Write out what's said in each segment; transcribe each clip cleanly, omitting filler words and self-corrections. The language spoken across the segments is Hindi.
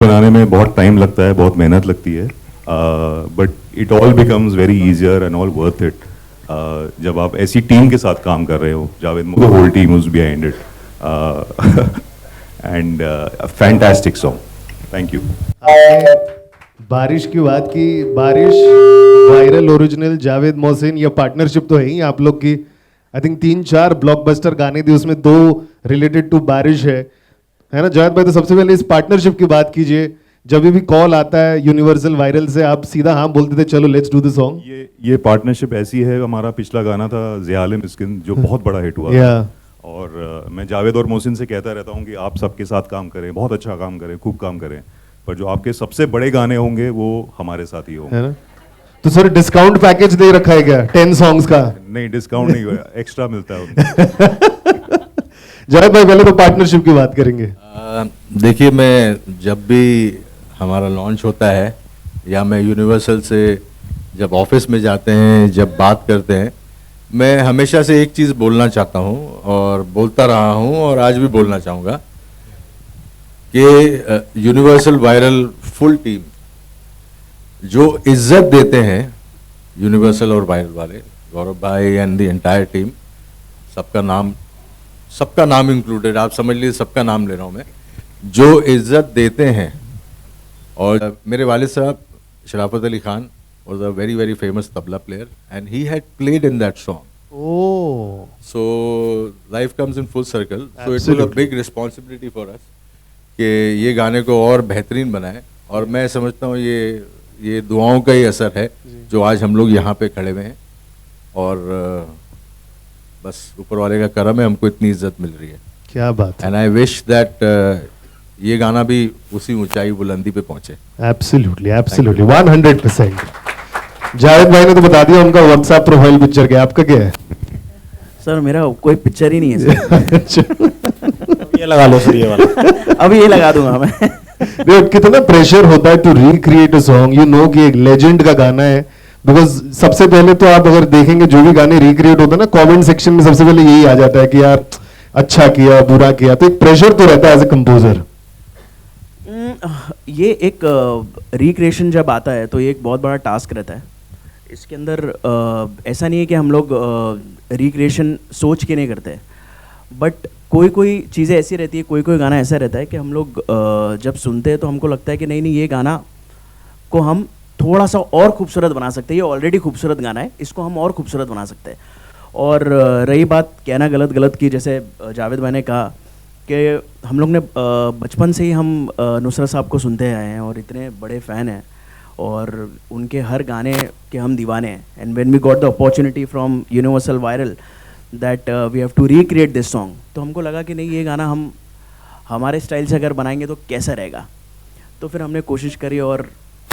बनाने में बहुत टाइम लगता है, बहुत मेहनत लगती है, but it all becomes very easier and all worth it जब आप ऐसी टीम के साथ काम कर रहे हो. Javed, the whole team was behind it, and a fantastic song. Thank you. आपने बारिश की बात की. बारिश वायरल ओरिजिनल जावेद मोहसिन, ये पार्टनरशिप तो है ही आप लोग की. आई थिंक 3-4 ब्लॉकबस्टर गाने थे, उसमें 2 रिलेटेड टू बारिश है ना जावेद भाई? तो सबसे पहले इस पार्टनरशिप की बात कीजिए. जब भी कॉल आता है यूनिवर्सल वायरल से, आप सीधा हाँ बोलते थे चलो लेट्स डू द सॉन्ग. ये पार्टनरशिप ऐसी है. हमारा पिछला गाना था ज़ियाले मिस्किन, जो बहुत बड़ा हिट हुआ. और मैं जावेद और मोहसिन से कहता रहता हूँ कि आप सबके साथ काम करें, बहुत अच्छा काम करें, खूब काम करें, पर जो आपके सबसे बड़े गाने होंगे वो हमारे साथ ही होंगे, है ना? तो सर डिस्काउंट पैकेज दे रखा है क्या 10 सॉन्ग्स का? नहीं, डिस्काउंट नहीं हुआ, एक्स्ट्रा मिलता है उनको. जावेद भाई पहले तो पार्टनरशिप की बात करेंगे. देखिए, मैं जब भी हमारा लॉन्च होता है या मैं यूनिवर्सल से जब ऑफिस में जाते हैं, जब बात करते हैं, मैं हमेशा से एक चीज़ बोलना चाहता हूँ और बोलता रहा हूँ और आज भी बोलना चाहूँगा कि यूनिवर्सल वायरल फुल टीम जो इज्जत देते हैं, यूनिवर्सल और वायरल वाले, गौरव भाई एंड द एंटायर टीम, सबका नाम इंक्लूडेड, आप समझ लीजिए सबका नाम ले रहा हूँ मैं, जो इज्जत देते हैं. और मेरे वालिद साहब शराफत Ali Khan was a very very famous tabla player and he had played in that song. Oh. So life comes in full circle. So it was a big responsibility for us कि ये गाने को और बेहतरीन बनाएं. और मैं समझता हूँ ये दुआओं का ही असर है जो आज हम लोग यहाँ पे खड़े हुए हैं. और बस ऊपर वाले का करम है, हमको इतनी इज्जत मिल रही है. क्या बात. एंड आई विश दैट ये गाना भी उसी ऊंचाई बुलंदी पे पहुंचे. Absolutely absolutely 100%. जावेद भाई ने तो बता दिया उनका व्हाट्सएप प्रोफाइल पिक्चर क्या, आपका क्या है? सर मेरा कोई पिक्चर ही नहीं है सर. ये लगा लो सर, ये वाला. अभी ये लगा दूंगा मैं. देखो कितना प्रेशर होता है to recreate a song. You know कि एक लेजेंड का गाना है. बिकॉज सबसे पहले तो आप अगर देखेंगे जो भी गाने रिक्रिएट होता है ना, कमेंट सेक्शन में सबसे पहले यही आ जाता है कि यार अच्छा किया, बुरा किया. तो एक प्रेशर तो रहता है एज ए कंपोजर. ये एक रिक्रिएशन जब आता है तो ये एक बहुत बड़ा टास्क रहता है. इसके अंदर ऐसा नहीं है कि हम लोग रिक्रिएशन सोच के नहीं करते, बट कोई चीज़ें ऐसी रहती है, कोई गाना ऐसा रहता है कि हम लोग जब सुनते हैं तो हमको लगता है कि नहीं ये गाना को हम थोड़ा सा और खूबसूरत बना सकते हैं. ये ऑलरेडी खूबसूरत गाना है, इसको हम और खूबसूरत बना सकते हैं. और रही बात कहना गलत की, जैसे जावेद भाई ने कहा कि हम लोग ने बचपन से ही हम नुसरत साहब को सुनते आए हैं और इतने बड़े फ़ैन हैं और उनके हर गाने के हम दीवाने हैं. And when we got the opportunity from Universal Viral that we have to recreate this song, तो हमको लगा कि नहीं ये गाना हम हमारे स्टाइल से अगर बनाएंगे तो कैसा रहेगा. तो फिर हमने कोशिश करी और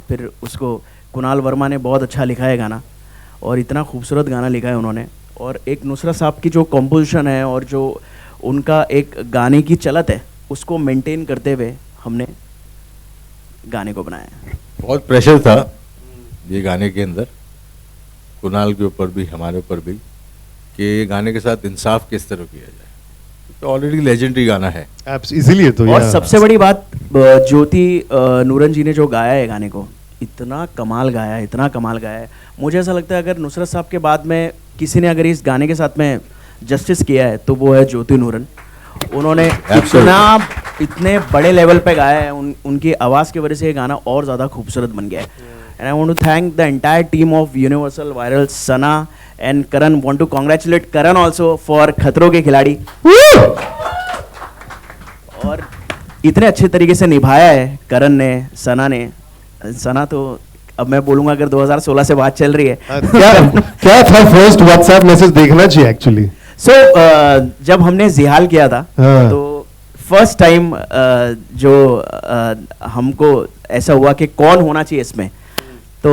फिर उसको कुणाल वर्मा ने बहुत अच्छा लिखा है गाना, और इतना खूबसूरत गाना लिखा है उन्होंने. और एक नुसरत साहब की जो कॉम्पोजिशन है और जो उनका एक गाने की चलत है, उसको मेंटेन करते हुए हमने गाने को बनाया. बहुत प्रेशर था ये गाने के अंदर, कुणाल के ऊपर भी, हमारे ऊपर भी, कि ये गाने के साथ इंसाफ किस तरह किया जाए, तो ऑलरेडी लेजेंडरी गाना है. इसीलिए तो. और सबसे बड़ी बात, ज्योति नूरन जी ने जो गाया है गाने को, इतना कमाल गाया है. मुझे ऐसा लगता है अगर नुसरत साहब के बाद में किसी ने अगर इस गाने के साथ में जस्टिस किया है तो वो है ज्योति नूरन. उन्होंने इतने बड़े लेवल पे गाया है, उनकी आवाज़ की वजह से ये गाना और ज़्यादा खूबसूरत बन गया है. And I want to thank the entire team of Universal Viral, Sana and Karan. Want to congratulate Karan also for Khatron ke खिलाड़ी. और इतने अच्छे तरीके से निभाया है करण ने, सना ने. सना तो अब मैं बोलूंगा अगर 2016 से बात चल रही है. क्या था फर्स्ट व्हाट्सएप मैसेज देखना चाहिए एक्चुअली. सो जब हमने जिहाल किया था तो फर्स्ट टाइम जो हमको ऐसा हुआ कि कौन होना चाहिए इसमें, तो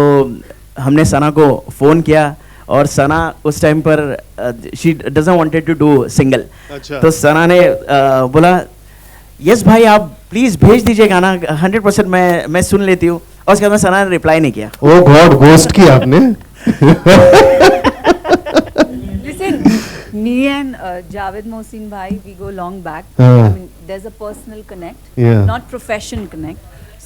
हमने सना को फ़ोन किया और सना उस टाइम पर she doesn't wanted to do single. तो सना ने बोला यस भाई आप प्लीज़ भेज दीजिए गाना, 100% मैं सुन लेती हूँ. और उसके बाद में सना ने रिप्लाई नहीं किया. ओह गॉड, घोस्ट किया आपने. Me and Javed Mohsin bhai, we go long back. I mean, there's a personal connect, not profession connect.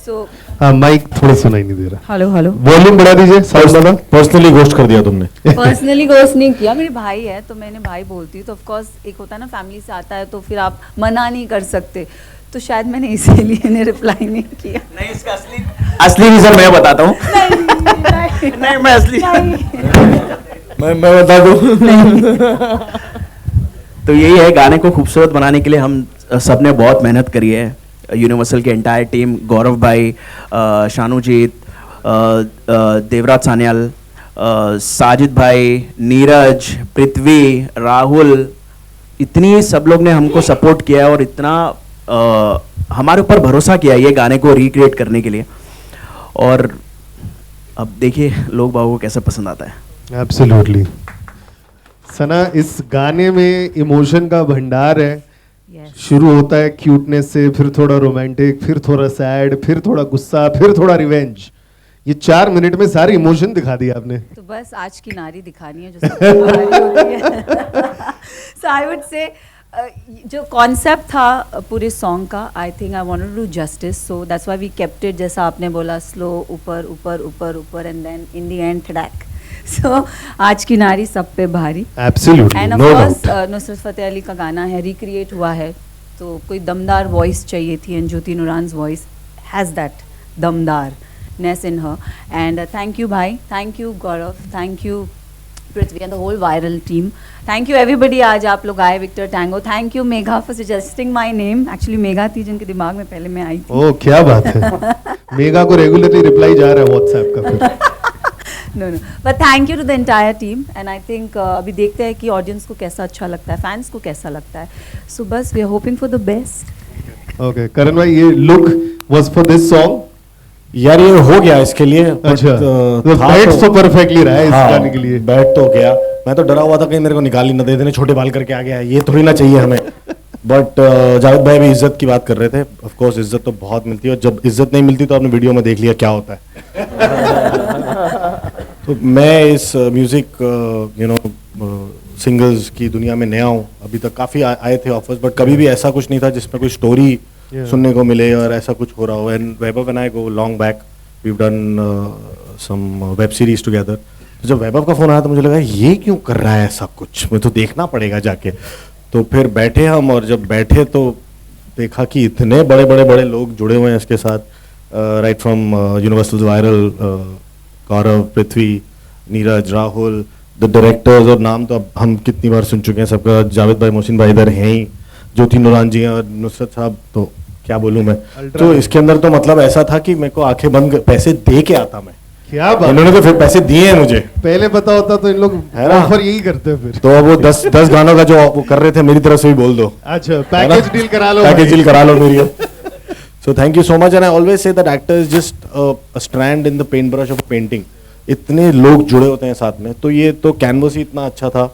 So हाँ माइक थोड़ा सुनाई नहीं दे रहा, हेलो हेलो। वॉल्यूम बढ़ा दीजिए साउंड वाला। पर्सनली घोस्ट कर दिया तुमने। पर्सनली गोस्ट नहीं किया, मेरे भाई है तो मैंने भाई बोलती हूँ, तो ऑफ कोर्स एक होता है ना फैमिली से आता है तो फिर आप मना नहीं कर सकते, तो शायद मैंने इसीलिए ने रिप्लाई नहीं किया। नहीं, इसका असली रीजन मैं बताता हूँ। नहीं, मैं असली मैं बता दूं। तो यही है, गाने को खूबसूरत बनाने के लिए हम सब ने बहुत मेहनत करी है। यूनिवर्सल के एंटायर टीम, गौरव भाई, शानुजीत, देवराज सान्याल, साजिद भाई, नीरज, पृथ्वी, राहुल, इतनी सब लोग ने हमको सपोर्ट किया है और इतना हमारे ऊपर भरोसा किया है ये गाने को रिक्रिएट करने के लिए। और अब देखिए लोग बागों को कैसे पसंद आता है। एब्सोल्युटली। सना, इस गाने में इमोशन का भंडार है। Yes. शुरू होता है क्यूटनेस से, फिर थोड़ा रोमांटिक, फिर थोड़ा सैड, फिर थोड़ा गुस्सा, फिर थोड़ा रिवेंज। ये 4 मिनट में सारे इमोशन दिखा दिए आपने। तो बस आज की नारी दिखानी है जो सबसे भारी होती है। So I would say जो कॉन्सेप्ट था पूरे सॉन्ग का, I think I wanted to do justice, so that's why we kept it, जैसा आपने बोला, स्लो, ऊपर ऊपर ऊपर ऊपर and then in the end ठड़क। सो आज की नारी सब पे भारी। Absolutely, and of no course doubt. Nusrat Fateh Ali का गाना है, रिक्रिएट हुआ है, तो कोई दमदार वॉइस चाहिए थी, and Jyoti Nooran's voice has that दमदारनेस in her. And thank you भाई, thank you Gaurav, thank you Prithvi and the whole viral team, thank you everybody. आज आप लोग आए, Victor Tango, thank you Megha for suggesting my name. Actually Megha थी जिनके दिमाग में पहले मैं आई थी। ओह क्या बात है, मेगा को रेगुलरली रिप्लाई जा रहा है व्हाट्सएप का फिर। No but thank you to the entire team, and I think अभी देखते हैं कि ऑडियंस को कैसा अच्छा लगता है, फैंस को कैसा लगता है। सो बस we are hoping for the best. Okay Karan भाई, ये look was for this song? यार ये हो गया इसके लिए। अच्छा, तो बैठ तो परफेक्टली रहा है इस गाने के लिए। बैठ तो गया, मैं तो डरा हुआ था कहीं मेरे को निकाल ही ना दे देने, छोटे बाल करके आ गया, ये थोड़ी ना चाहिए हमें। बट जावेद भाई भी इज्जत की बात कर रहे थे। ऑफ कोर्स इज्जत तो बहुत मिलती है, और जब इज्जत नहीं मिलती तो आपने वीडियो में देख लिया क्या होता है। तो मैं इस म्यूजिक सिंगल्स की दुनिया में नया हूँ। अभी तक काफ़ी आए थे ऑफर्स, बट कभी भी ऐसा कुछ नहीं था जिसमें कोई स्टोरी सुनने को मिले और ऐसा कुछ हो रहा हो। And Vaibhav and I go long back, we have done some web series together. तो जब वैभव का फोन आया तो मुझे लगा ये क्यों कर रहा है ऐसा कुछ, मुझे तो देखना पड़ेगा जाके। तो फिर बैठे हम, और जब बैठे तो देखा कि इतने बड़े बड़े बड़े लोग जुड़े हुए हैं इसके साथ, right from Universal viral, Gaurav, Prithvi, Neeraj, Rahul, the directors, और नाम तो अब हम कितनी बार सुन चुके हैं सबका। जावेद भाई, मोहसिन भाई इधर हैं ही, ज्योति नुरान जी हैं, और नुसरत साहब, तो क्या बोलूं मैं। तो इसके अंदर तो मतलब ऐसा था कि मेरे को आंखें बंद पैसे दे के आता मैं। क्या बात, इन्होंने तो फिर पैसे दिए हैं मुझे। पहले पता होता तो इन लोग है ना? ऑफर यही करते हैं फिर। तो अब वो 10 गानों का जो वो कर रहे थे मेरी तरफ से भी बोल दो। अच्छा, पैकेज डील करा लो, पैकेज डील करा लो मेरी। So thank you so much, and I always say that actor is just a strand in the paint brush of painting. इतने लोग जुड़े होते हैं साथ में, तो ये तो कैनवस ही इतना अच्छा था।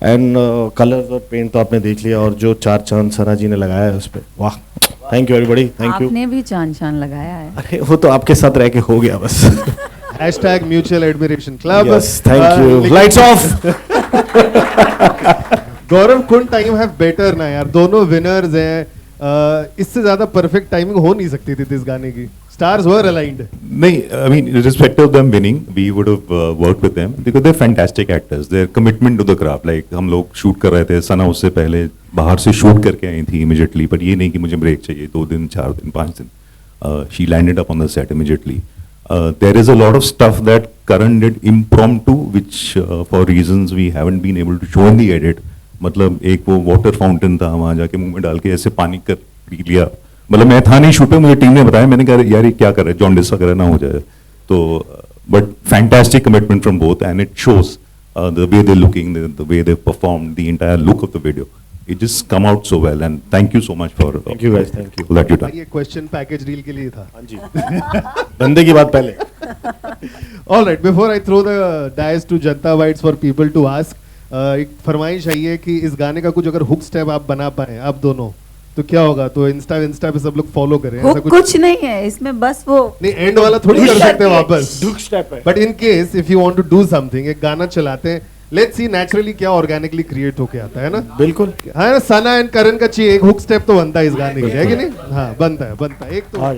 एंड कलर्स और पेंट तो आपने देख लिया, और जो 4 चांद सना जी ने लगाया है उस पर, वाह, thank you everybody, thank you. आपने भी चांद चांद लगाया है। अरे वो तो आपके साथ रह के हो गया बस। #Mutual admiration club. Yes, thank you. Lights off. Gaurav, could time have better ना यार, दोनों विनर्स हैं। इससे ज्यादा परफेक्ट टाइमिंग हो नहीं सकती थी इस गाने की। Stars were aligned. नहीं, I mean, irrespective of them winning, we would have worked with them because they're fantastic actors. Their commitment to the craft, like हम लोग शूट कर रहे थे, सना उससे पहले बाहर से शूट करके आई थी immediately, but ये नहीं कि मुझे ब्रेक चाहिए 2 दिन, 4 दिन, 5 दिन. She landed up on the set immediately. There is a lot of stuff that Karan did impromptu, which for reasons we haven't been able to show in the edit. मतलब एक वो वाटर फाउंटेन था, वहाँ जाके मुंह में डाल के ऐसे पानी कर पी लिया। मतलब मैं था नहीं शूट पे, मुझे टीम ने बताया, मैंने कहा यार ये क्या कर रहे हैं, जॉन्डिस वगैरह ना हो जाए। तो but fantastic commitment from both, and it shows the way they looking, the way they performed, the entire look of the video, it just come out so well, and thank you so much for thank you guys, thank you that you done. ये क्वेश्चन पैकेज डील के लिए था। हाँ जी। धंधे की बात पहले। All right, before I throw the dice to Janta Bites for people to ask, एक फरमाइश आई है कि इस गाने का कुछ अगर हुक स्टेप आप बना पाए आप दोनों, तो क्या होगा? तो इंस्टा पे सब लोग फॉलो करें, ऐसा कुछ नहीं है इसमें, बस वो नहीं, एंड वाला थोड़ी कर सकते हैं वापस। डुक स्टेप है। But in case if you want to do something, एक गाना चलाते हैं, लेट्स सी नेचुरली क्या ऑर्गेनिकली क्रिएट होके आता है ना। बिल्कुल। हाँ ना, सना एंड करण का चाहिए एक हुक स्टेप तो बनता है इस गाने के लिए, है कि नहीं? हाँ बनता है एक तो। हाँ।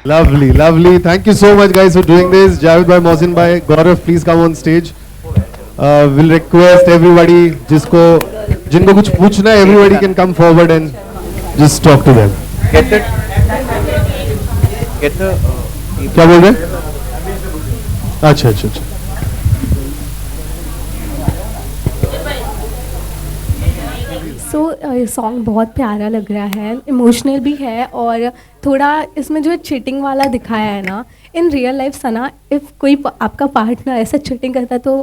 Lovely, lovely. Thank you so much, guys, for doing this. Javed bhai, Mohsin bhai, Gaurav, please come on stage. We'll request everybody, जिनको कुछ पूछना है, everybody can come forward and just talk to them. क्या बोल रहे हैं? अच्छा अच्छा अच्छा. सो सॉन्ग बहुत प्यारा लग रहा है, इमोशनल भी है और थोड़ा इसमें जो चीटिंग वाला दिखाया है ना, in real life Sana, if कोई आपका पार्टनर ऐसा चीटिंग करता है तो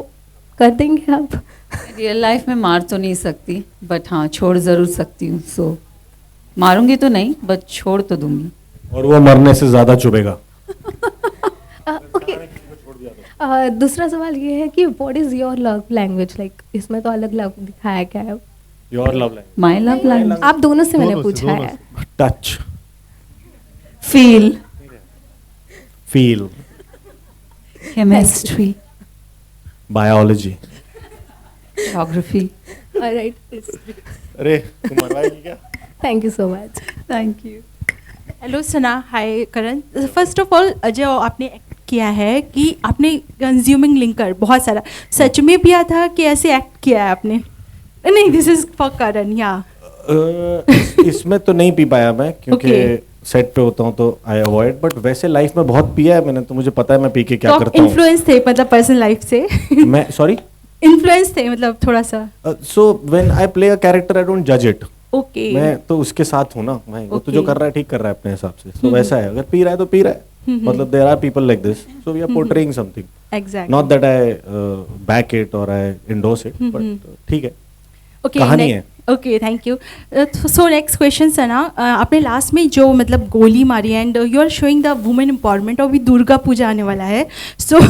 कर देंगे आप? रियल लाइफ में मार तो नहीं सकती, बट हाँ छोड़ ज़रूर सकती हूँ. सो मारूंगी तो नहीं, बट छोड़ तो दूंगी. और वो मरने से ज्यादा चुभेगा. ओके. दूसरा सवाल ये है कि what is your love language? Like इसमें तो अलग लव दिखाया क्या है? Your love language. My love language. आप दोनों से मैंने पूछा है. Touch. Feel. Feel. Chemistry. Biology. Geography. Alright. अरे तुम मरवाएगी क्या? Thank you so much. Thank you. Hello Sana, hi Karan. First of all जो आपने एक्ट किया है कि आपने कंज्यूमिंग लिंकर बहुत सारा, सच में पिया था कि ऐसे एक्ट किया है आपने? नहीं, दिस इज फॉर करण. या इसमें तो नहीं पी पाया मैं, क्योंकि सेट पे होता हूँ तो आई अवॉइड. बट वैसे लाइफ में बहुत पिया है मैंने, तो मुझे पता है मैं पी के क्या करता हूँ. इन्फ्लुएंस थे मतलब पर्सनल लाइफ से? मैं सॉरी, इन्फ्लुएंस थे मतलब थोड़ा सा. So when I play a character I don't जज इट. ओके. मैं तो उसके साथ हूँ ना, मैं वो तो जो Okay. कर रहा है ठीक कर रहा है अपने हिसाब से. तो वैसा है, अगर पी रहा है तो पी रहा है. मतलब there are people like this, so we are portraying something. Exactly. Not that I back it और आई इंडोर्स इट, बट ठीक है. ओके, कहानी है. Okay, thank you. So next question Sana, आपने लास्ट में जो मतलब गोली मारी and you are showing the women empowerment, और भी दुर्गा पूजा आने वाला है, सो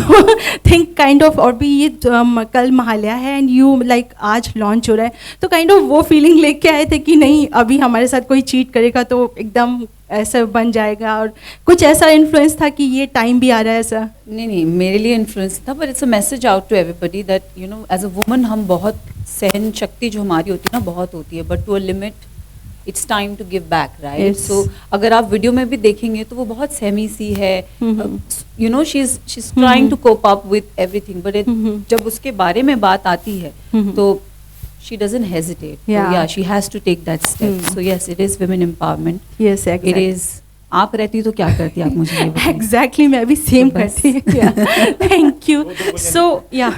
थिंक काइंड ऑफ, और भी ये कल महालया है एंड यू लाइक आज लॉन्च हो रहा है, तो काइंड ऑफ वो फीलिंग लेके आए थे कि नहीं अभी हमारे साथ कोई चीट करेगा तो एकदम ऐसा बन जाएगा, और कुछ ऐसा इन्फ्लुएंस था कि ये टाइम भी आ रहा है ऐसा? नहीं, मेरे लिए इन्फ्लुएंस था, but it's a message out to everybody that you know as a woman हम बहुत, सहन शक्ति जो हमारी होती है ना बहुत होती है, but to a limit it's time to give back, right? So अगर आप वीडियो में भी देखेंगे तो वो बहुत सहमी सी है, you know she is trying to cope up with everything, but जब उसके बारे में बात आती है तो she doesn't hesitate. Yeah. So, yeah, she has to take that step. So yes, it is women empowerment. Yes, exactly. It is. आप रहती तो क्या करती आप मुझे ये बताइए. Exactly, मैं भी सेम तो बस. करती. Thank you. सो या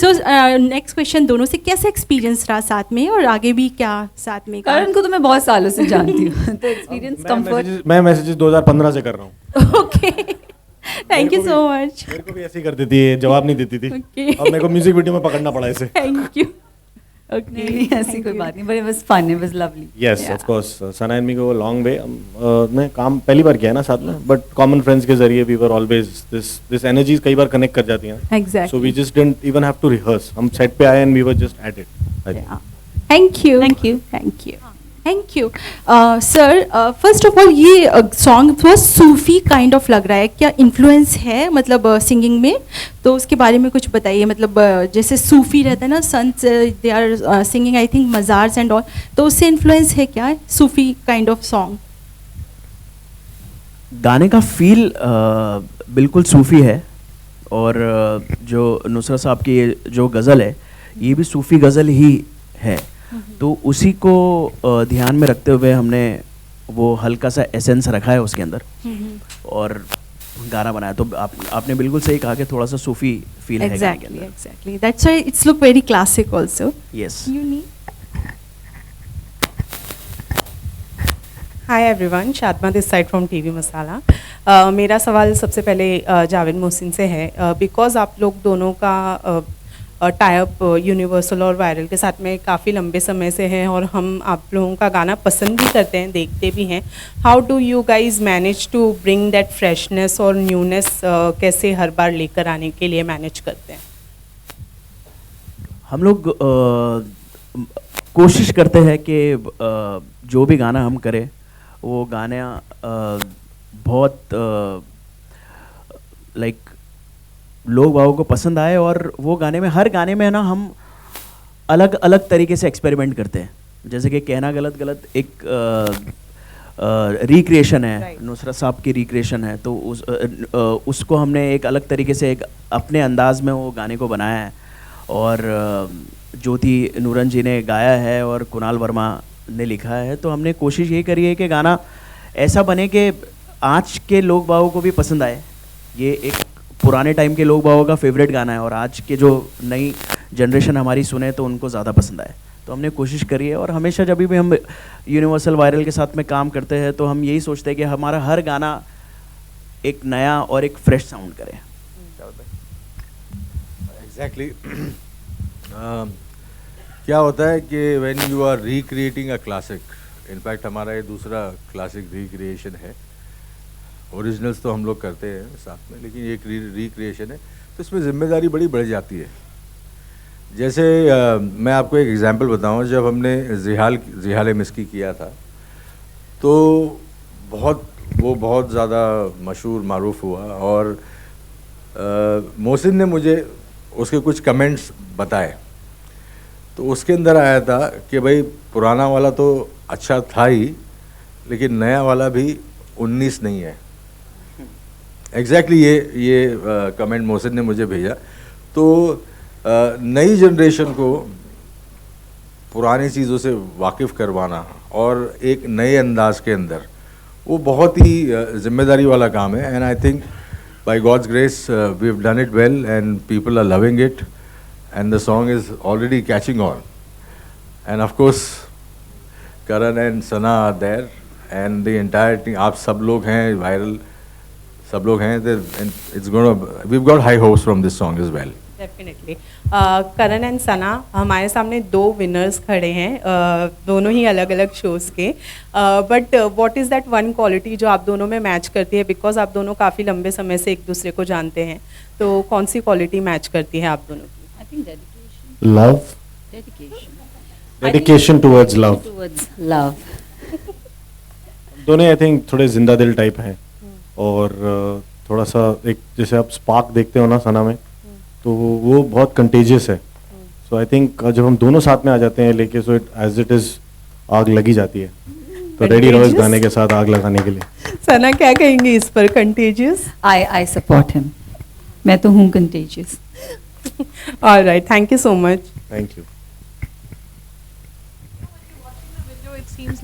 सो नेक्स्ट क्वेश्चन, दोनों से कैसा एक्सपीरियंस रहा साथ में, और आगे भी क्या साथ में? करण को तो मैं बहुत सालों से जानती हूँ, तो एक्सपीरियंस कंफर्ट. मैं मैसेजेस 2015 से कर रहा हूँ. Okay, thank you so much. मेरे को भी ऐसे ही करती थी, जवाब नहीं देती थी. Okay. अब मेरे को म्यूजिक वीडियो में पकड़ना पड़ा इसे. Thank you. नहीं ऐसी कोई बात नहीं, but it was fun, it was lovely. Yes, of course. Sana and me go long way. मैं काम पहली बार किया है ना साथ में, बट कॉमन फ्रेंड्स के जरिए we were always this energies कई बार कनेक्ट कर जाती हैं. Exactly. So we just didn't even have to rehearse. हम सेट पे आए and we were just at it. Thank you. Thank you. Thank you. Thank you. Sir, first of all ये सॉन्ग थोड़ा सूफी काइंड ऑफ लग रहा है, क्या इन्फ्लुएंस है मतलब सिंगिंग में? तो उसके बारे में कुछ बताइए. मतलब जैसे सूफी रहता है ना, संत they are singing I think मज़ार्स एंड ऑल, तो उससे इन्फ्लुएंस है क्या सूफी काइंड ऑफ सॉन्ग? गाने का फील बिल्कुल सूफ़ी है, और जो नुसरत साहब की ये जो गज़ल है ये भी सूफ़ी गज़ल ही है. तो उसी को ध्यान में रखते हुए हमने वो हल्का सा एसेंस रखा है उसके अंदर और गाना बनाया. तो आपने बिल्कुल सही कहा कि थोड़ा सा सूफ़ी फील है गाने के एग्जैक्टली, अंदर. Exactly. That's why it's look very classic also. Yes. Hi everyone, Shadma this side from TV Masala. मेरा सवाल सबसे पहले जावेद मोहसिन से है, बिकॉज आप लोग दोनों का टाई अप यूनिवर्सल और वायरल के साथ में काफ़ी लंबे समय से है, और हम आप लोगों का गाना पसंद भी करते हैं, देखते भी हैं. How do you guys manage to bring that freshness और न्यूनेस, कैसे हर बार लेकर आने के लिए मैनेज करते हैं? हम लोग कोशिश करते हैं कि जो भी गाना हम करें वो गाना बहुत लाइक लोग बागों को पसंद आए, और वो गाने में हर गाने में ना हम अलग अलग तरीके से एक्सपेरिमेंट करते हैं. जैसे कि कहना गलत गलत एक रिक्रिएशन है, Right. नुसरत साहब की रिक्रिएशन है, तो उसको हमने एक अलग तरीके से एक अपने अंदाज में वो गाने को बनाया है और ज्योति नूरन जी ने गाया है और कुणाल वर्मा ने लिखा है। तो हमने कोशिश ये करी है कि गाना ऐसा बने कि आज के लोग बागों को भी पसंद आए। ये एक पुराने टाइम के लोग बागों का फेवरेट गाना है और आज के जो नई जनरेशन हमारी सुने तो उनको ज़्यादा पसंद आए। तो हमने कोशिश करी है और हमेशा जब भी हम यूनिवर्सल वायरल के साथ में काम करते हैं तो हम यही सोचते हैं कि हमारा हर गाना एक नया और एक फ्रेश साउंड करे। एग्जैक्टली क्या होता है कि when you are recreating a classic, in fact हमारा ये दूसरा क्लासिक रिक्रिएशन है, ओरिजिनल्स तो हम लोग करते हैं साथ में, लेकिन ये एक रिक्रिएशन है तो इसमें जिम्मेदारी बड़ी बढ़ जाती है। जैसे मैं आपको एक एग्जांपल बताऊं, जब हमने जिहाल मिस्की किया था तो बहुत ज़्यादा मशहूर मारूफ हुआ और मोहसिन ने मुझे उसके कुछ कमेंट्स बताए। तो उसके अंदर आया था कि भाई पुराना वाला तो अच्छा था ही, लेकिन नया वाला भी 19 नहीं है। एग्जैक्टली ये कमेंट मोहसिन ने मुझे भेजा। तो नई जनरेशन को पुरानी चीज़ों से वाकिफ़ करवाना और एक नए अंदाज के अंदर, वो बहुत ही जिम्मेदारी वाला काम है। And I think by God's grace we have done it well and people are loving it and the song is already catching on. And of course Karan and Sana are there and the entire team, आप सब लोग हैं, वायरल सब लोग हैं, it's gonna, we have got high hopes from this song is well. Definitely Karan and Sana, हमारे सामने 2 विनर्स खड़े हैं, दोनों ही अलग अलग शोज़ के, but what is that one quality जो आप दोनों में मैच करती है? बिकॉज आप दोनों काफ़ी लंबे समय से एक दूसरे को जानते हैं, तो कौन सी क्वालिटी मैच करती है आप दोनों की? I think dedication. Love. Dedication. Dedication towards love. Towards love. दोनों आई थिंक थोड़े जिंदा दिल टाइप हैं और थोड़ा सा एक जैसे आप स्पार्क देखते हो ना सना में, तो वो बहुत कंटेजियस है। सो आई थिंक जब हम दोनों साथ में आ जाते हैं लेके, so it as it is आग लगी जाती है। तो रेडी रहो इस गाने के साथ आग लगाने के लिए। सना क्या कहेंगे इस पर? कंटेजियस? I support him. मैं तो हूँ contagious. Alright, thank you so much. Thank you. It seems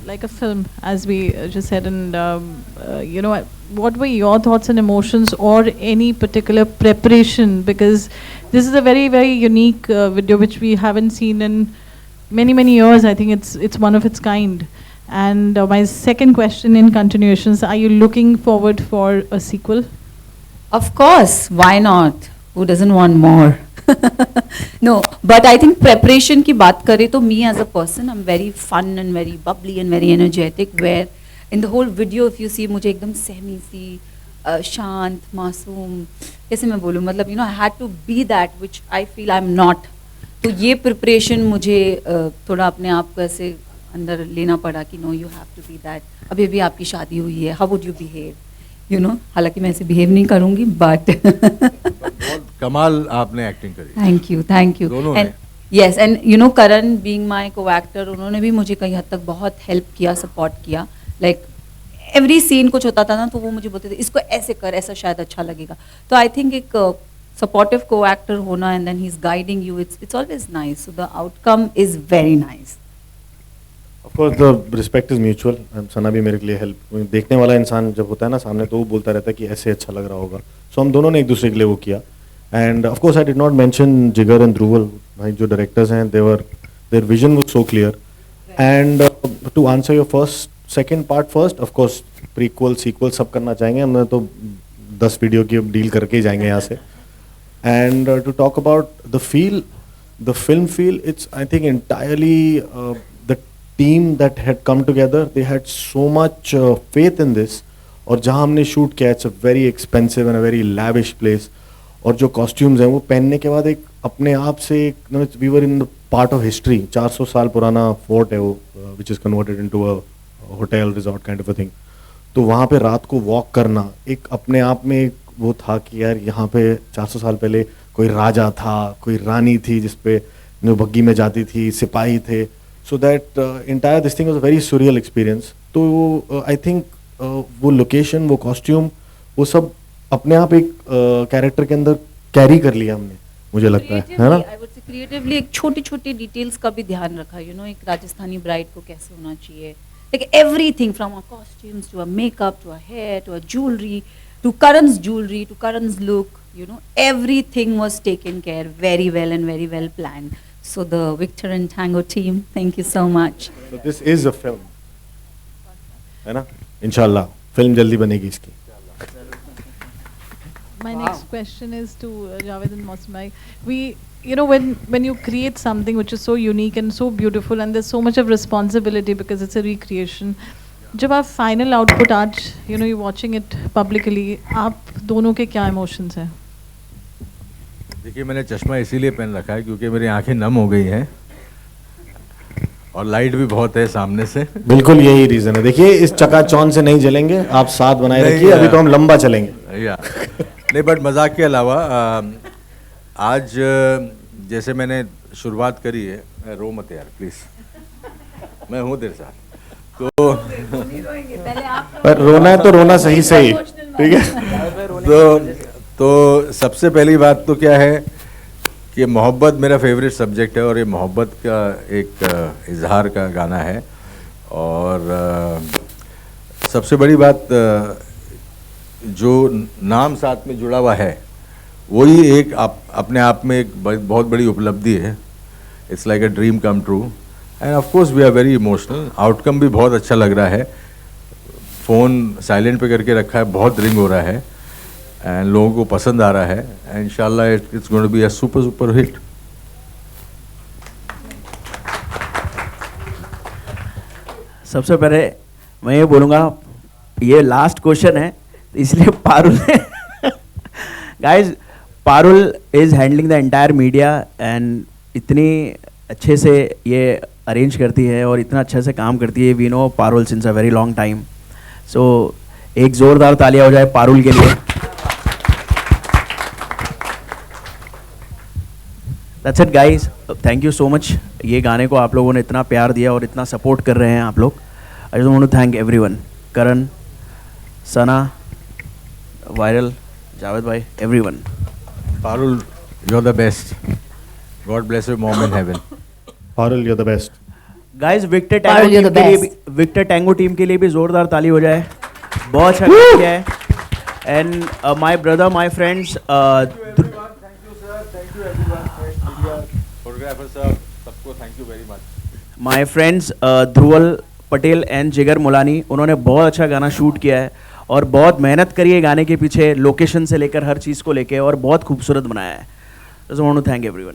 like a film, as we just said, and you know, what were your thoughts and emotions, or any particular preparation? Because this is a very, very unique video which we haven't seen in many years. I think it's one of its kind. And my second question in continuations: are you looking forward for a sequel? Of course, why not? Who doesn't want more? No, but I think preparation की बात करें तो me as a person, I'm very fun and very bubbly and very energetic. Where in the whole video, if you see, मुझे एकदम सहमी सी, शांत, मासूम, कैसे मैं बोलूँ, मतलब you know, I had to be that which I feel I'm not. तो ये preparation मुझे थोड़ा अपने आप को ऐसे अंदर लेना पड़ा कि no, you have to be that. अभी अभी आपकी शादी हुई है, how would you behave? You know, हालांकि मैं ऐसे बिहेव नहीं करूँगी, but बहुत कमाल आपने एक्टिंग करी। Thank you. दोनों and yes, and you know Karan being my co-actor, उन्होंने भी मुझे कई हद तक बहुत हेल्प किया, सपोर्ट किया। लाइक एवरी सीन कुछ होता था ना, तो वो मुझे बोलते थे इसको ऐसे कर, ऐसा शायद अच्छा लगेगा। तो आई थिंक एक सपोर्टिव को-एक्टर होना and then he is guiding you, it's always nice. So the outcome is very nice. Of course the respect is mutual. Sana भी मेरे के लिए हेल्प, देखने वाला इंसान जब होता है ना सामने, तो वो बोलता रहता है कि ऐसे अच्छा लग रहा होगा। सो हम दोनों ने एक दूसरे के लिए वो किया। And of course I did not mention Jigar and Dhruval, भाई जो डायरेक्टर्स हैं, their vision was so clear. And to answer your second part first, of course prequel sequel सब करना चाहेंगे। हमने तो 10 वीडियो की डील करके ही जाएंगे यहाँ से। And to talk about the film feel, it's I think entirely the team that had come together, they had so much faith in this. और जहाँ हमने शूट किया, it's a very expensive and a very lavish place, और जो कॉस्ट्यूम्स हैं वो पहनने के बाद एक अपने आप से एक we were in the part of history. 400 साल पुराना फोर्ट है वो, which is converted into a hotel resort kind of a thing. तो वहाँ पे रात को वॉक करना एक अपने आप में एक वो था कि यार यहाँ पे 400 साल पहले कोई राजा था, कोई रानी थी जिसपे बग्गी में जाती थी, सिपाही थे। So that entire this thing was a very surreal experience. तो I think वो लोकेशन, वो कॉस्ट्यूम, वो सब अपने आप एक कैरेक्टर के अंदर कैरी कर लिया हमने, मुझे लगता है ना? I would say creatively एक छोटी छोटी डिटेल्स का भी ध्यान रखा, you know, एक राजस्थानी ब्राइड को कैसे होना चाहिए, like everything from our costumes to our makeup to our hair to our jewelry to Karan's look, you know, everything was taken care very well and very well planned. So the Victor and Tango team, thank you so much. So this is a film, है ना? इंशाल्लाह फिल्म जल्दी बनेगी इसकी. My next question is to Javed and Mohsin bhai. We, you know, when you create something which is so unique and so beautiful and there's so much of responsibility because it's a recreation, जब आप final output आज, you know, you're watching it publicly, आप दोनों के क्या emotions हैं? देखिए, मैंने चश्मा इसीलिए पहन रखा है क्योंकि मेरी आंखें नम हो गई हैं और लाइट भी बहुत है सामने से. बिल्कुल यही रीजन है. देखिए, इस चकाचौंध से नहीं जलेंगे, आप साथ बनाए रखिए, अभी तो हम लंबा चलेंगे. या नहीं, बट मजाक के अलावा आज जैसे मैंने शुरुआत करी है, रो मत यार प्लीज, मैं हूँ तेरे साथ, तो पर रोना है तो रोना सही सही, ठीक है? तो सबसे पहली बात तो क्या है कि मोहब्बत मेरा फेवरेट सब्जेक्ट है और ये मोहब्बत का एक इजहार का गाना है. और सबसे बड़ी बात जो नाम साथ में जुड़ा हुआ है वही एक अपने आप में एक बहुत बड़ी उपलब्धि है. It's like a dream come true and of course we are very emotional. Outcome भी बहुत अच्छा लग रहा है. फ़ोन साइलेंट पे करके रखा है, बहुत रिंग हो रहा है एंड लोगों को पसंद आ रहा है एंड इंशाल्लाह it's going to be a super hit. सबसे पहले मैं ये बोलूँगा, ये लास्ट क्वेश्चन है इसलिए Parul guys, Parul is handling the entire media and इतनी अच्छे से ये अरेंज करती है और इतना अच्छे से काम करती है. We know Parul since a very long time. So एक ज़ोरदार तालियां हो जाए पारुल के लिए. That's it guys, thank you so much. ये गाने को आप लोगों ने इतना प्यार दिया और इतना सपोर्ट कर रहे हैं आप लोग. I just want to thank everyone, Karan, Sana, viral, Javed भाई, everyone. Parul, you are the best. God bless your mom in heaven. Parul, you are the best. Guys, Victor Tango team के लिए भी जोरदार ताली हो जाए. बहुत अच्छा काम किया है. And my brother, my friends, सबको thank you very much. My friends Dhruval Patel and Jigar Mulani, उन्होंने बहुत अच्छा गाना शूट किया है और बहुत मेहनत करी है गाने के पीछे, लोकेशन से लेकर हर चीज़ को लेकर, और बहुत खूबसूरत बनाया है. Just want to thank everyone.